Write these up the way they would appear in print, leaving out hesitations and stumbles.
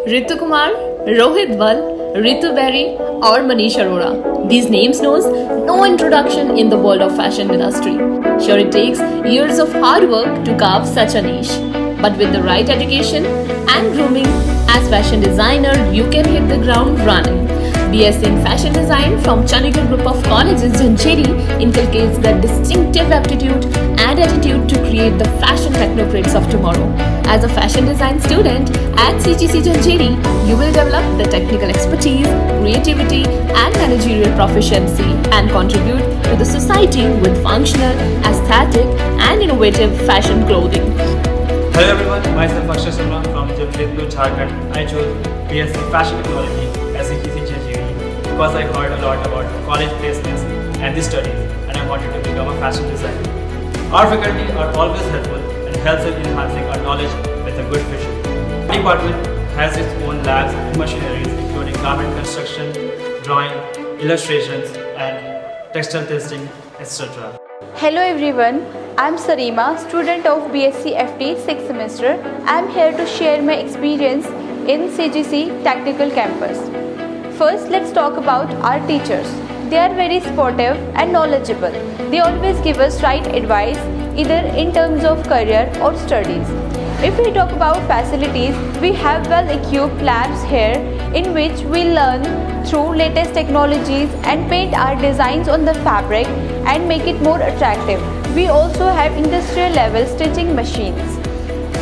Ritu Kumar, Rohit Val, Ritu Berry, or Manish Arora. These names knows no introduction in the world of fashion industry. Sure, it takes years of hard work to carve such a niche. But with the right education and grooming as fashion designer, you can hit the ground running. BSc in Fashion Design from Chandigarh Group of Colleges, Jancheri inculcates the distinctive aptitude and attitude to create the fashion technocrats of tomorrow. As a fashion design student at CGC Jancheri, you will develop the technical expertise, creativity and managerial proficiency and contribute to the society with functional, aesthetic and innovative fashion clothing. Hello everyone, myself Akshay Sharma from Jamshedpur, Jharkhand. I chose BSc Fashion Technology at CGC Jancheri because I heard a lot about college placements and the studies and I wanted to become a fashion designer. Our faculty are always helpful and helps in enhancing our knowledge with a good vision. The department has its own labs and machineries including garment construction, drawing, illustrations and textile testing, etc. Hello everyone, I am Sarima, student of BSc FD 6th semester. I am here to share my experience in CGC Technical Campus. First, let's talk about our teachers. They are very supportive and knowledgeable. They always give us right advice either in terms of career or studies. If we talk about facilities, we have well-equipped labs here in which we learn through latest technologies and paint our designs on the fabric and make it more attractive. We also have industrial level stitching machines.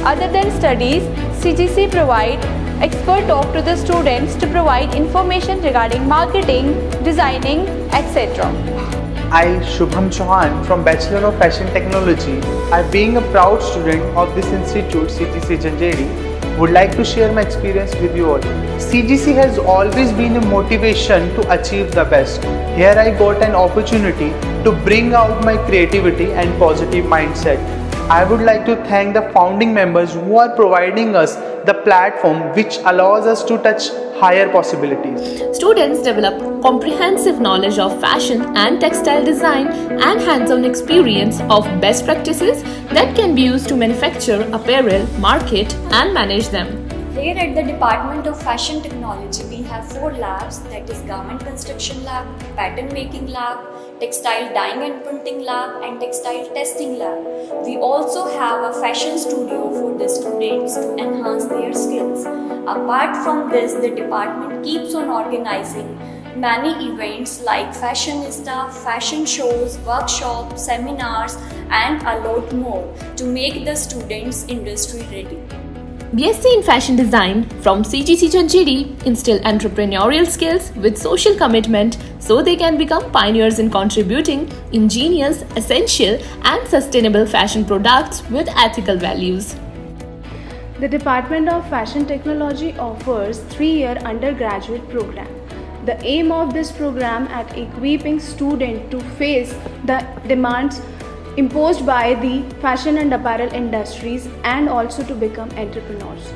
Other than studies, CGC provide expert talk to the students to provide information regarding marketing, designing, etc. I, Shubham Chauhan from Bachelor of Fashion Technology, I being a proud student of this institute, CGC Jancheri, would like to share my experience with you all. CGC has always been a motivation to achieve the best. Here I got an opportunity to bring out my creativity and positive mindset. I would like to thank the founding members who are providing us the platform which allows us to touch higher possibilities. Students develop comprehensive knowledge of fashion and textile design and hands-on experience of best practices that can be used to manufacture apparel, market and manage them. Here at the Department of Fashion Technology, we have 4 labs, that is Garment Construction Lab, Pattern Making Lab, Textile Dyeing and Printing Lab and Textile Testing Lab. We also have a fashion studio for the students to enhance their skills. Apart from this, the department keeps on organizing many events like Fashionista, fashion shows, workshops, seminars and a lot more to make the students industry ready. BSc in Fashion Design from CGC Jancheri instill entrepreneurial skills with social commitment so they can become pioneers in contributing ingenious, essential and sustainable fashion products with ethical values. The Department of Fashion Technology offers 3-year undergraduate program. The aim of this program at equipping students to face the demands imposed by the fashion and apparel industries and also to become entrepreneurs.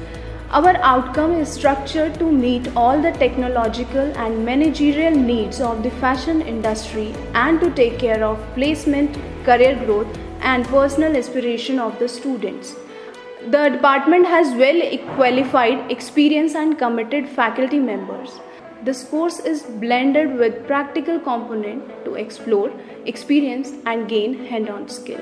Our outcome is structured to meet all the technological and managerial needs of the fashion industry and to take care of placement, career growth and personal aspiration of the students. The department has well qualified, experienced and committed faculty members. This course is blended with practical component to explore, experience and gain hand-on skill.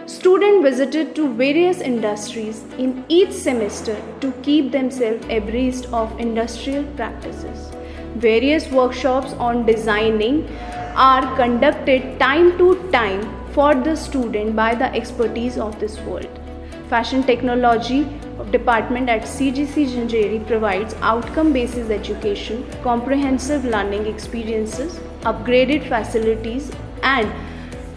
Students visited to various industries in each semester to keep themselves abreast of industrial practices. Various workshops on designing are conducted time to time for the student by the expertise of this world. Fashion Technology Department at CGC Jancheri provides outcome-based education, comprehensive learning experiences, upgraded facilities and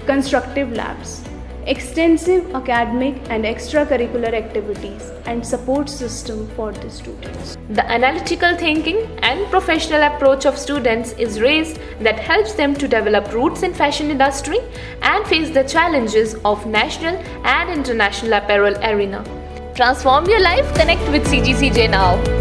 constructive labs, extensive academic and extracurricular activities and support system for the students. The analytical thinking and professional approach of students is raised that helps them to develop roots in fashion industry and face the challenges of national and international apparel arena. Transform your life, connect with CGCJ now.